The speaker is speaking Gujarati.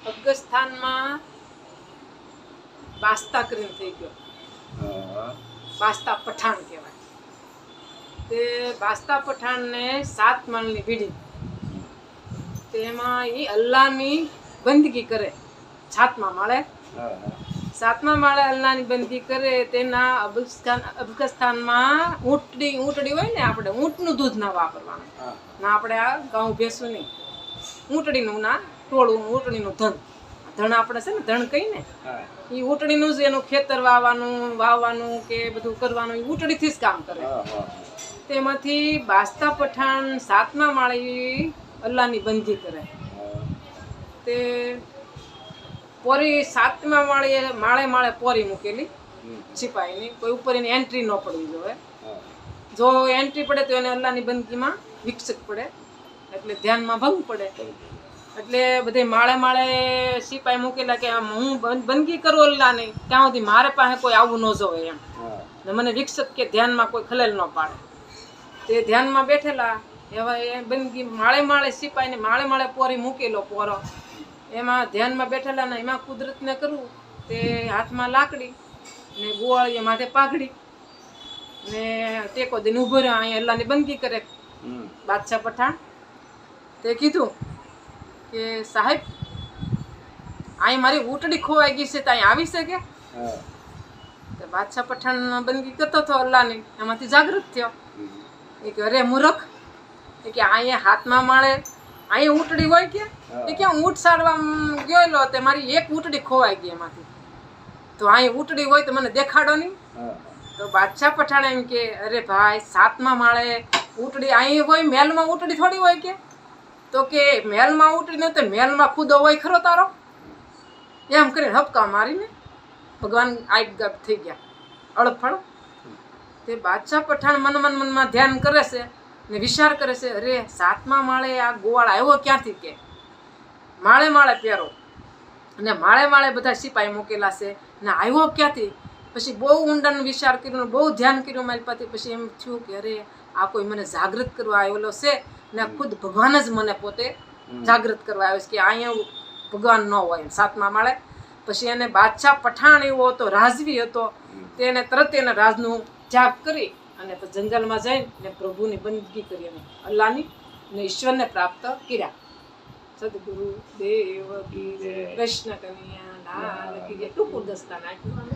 અફઘાનિસ્તાનમાં બાસ્તા કરીને થઈ ગયો. બાસ્તા પઠાણ કહેવાય. તે બાસ્તા પઠાણને 7 માળની બીડી, તેમાં એ અલ્લાહની બંદગી કરે. 7મા માળે 7મા માળે અલ્લાહની બંદગી કરે. તેના અફઘાનિસ્તાનમાં ઊંટડી હોય ને, આપણે ઊંટનું દૂધ ના વાપરવાનું, ના આપણે આ ઘઉં ભેંસું નહીં, ઊંટડીનું ના ટોળું, ઊંટડીનું ધન આપણે છે ને ધન કહી ને, એ ઊંટડીનું જ એનું ખેતર વાવવાનું કે બધું કરવાનું એ ઊંટડીથી જ કામ કરે. તેમાંથી બાસ્તા પઠાણ 7મા માળે અલ્લાહની બંદગી કરે. તે પોરી 7મા માળે પોરી મૂકેલી સિપાહીની, કોઈ ઉપર એની એન્ટ્રી ન પડવી જોઈએ. જો એન્ટ્રી પડે તો એને અલ્લાહની બંદગીમાં વિક્ષેપ પડે, એટલે ધ્યાનમાં ભંગ પડે. એટલે બધે માળે સિપાહી મૂકેલા કે હું બંદગી કરું અલ્લાહની, ત્યાં સુધી મારે પાસે કોઈ આવું ન જોવે એમ, ને મને વિક્ષેપ કે ધ્યાનમાં કોઈ ખલેલ ન પાડે. તે ધ્યાનમાં બેઠેલા એવા એ બંદગી માળે સિપાહીને માળે પોરી મૂકેલો પોરો, એમાં ધ્યાનમાં બેઠેલા ને એમાં કુદરતને કરવું. તે હાથમાં લાકડી ને ગોવાળીએ માથે પાઘડી ને ટેકો દઈને ઉભો રહ્યો, અહીંયા અલ્લાહની બંદગી કરે બાદશાહ પઠાણ. તે કીધું કે સાહેબ, અહીં મારી ઊંટડી ખોવાઈ ગઈ છે, તો અહીં આવી શકે? તો બાદશાહ પઠાણ બંદગી કરતો હતો અલ્લાહની, એમાંથી જાગૃત થયો. એ કે અરે મૂર્ખ, એ કે અહીંયા 7મા માળે અહીં ઊંટડી હોય કે? એ કે ઊંટ સાડવા ગયેલો તે મારી એક ઊંટડી ખોવાઈ ગઈ એમાંથી, તો અહીં ઊંટડી હોય તો મને દેખાડો નહીં. તો બાદશાહ પઠાણ એમ કે અરે ભાઈ, 7મા માળે ઊંટડી અહીં હોય, મહેલમાં ઊંટડી થોડી હોય કે? તો કે મહેલમાં ઊંટડી ન તો મહેલમાં ખુદો હોય ખરો તારો? એમ કરીને હપકા મારીને ભગવાન આઈટગાપ થઈ ગયા, અળફળ. તે બાદશાહ પઠાણ મનમાં ધ્યાન કરે છે ને વિચાર કરે છે, અરે 7મા માળે આ ગોવાળ આવ્યો ક્યાંથી? કે માળે પહેરો અને માળે બધા સિપાહી મૂકેલા છે ને આવ્યો ક્યાંથી? પછી બહુ ઊંડાનો વિચાર કર્યો, બહુ ધ્યાન કર્યું મારી પાસે. પછી એમ થયું કે અરે આ કોઈ મને જાગૃત કરવા આવેલો છે ને ખુદ ભગવાન જ મને પોતે જાગૃત કરવા આવ્યો છે કે અહીંયા ભગવાન ન હોય 7મા માળે. પછી એને બાદશાહ પઠાણ એવો હતો, રાજવી હતો, તેને તરત એના રાજનું જાપ કરી અને જંગલમાં જઈને પ્રભુની બંદગી કરી અને અલ્લાહની ને ઈશ્વરને પ્રાપ્ત કર્યા. સદગુરુ દેવ કી જય, કૃષ્ણ કનૈયા લાલ કી જય. ટૂંકું દસ્તાન આપ્યું.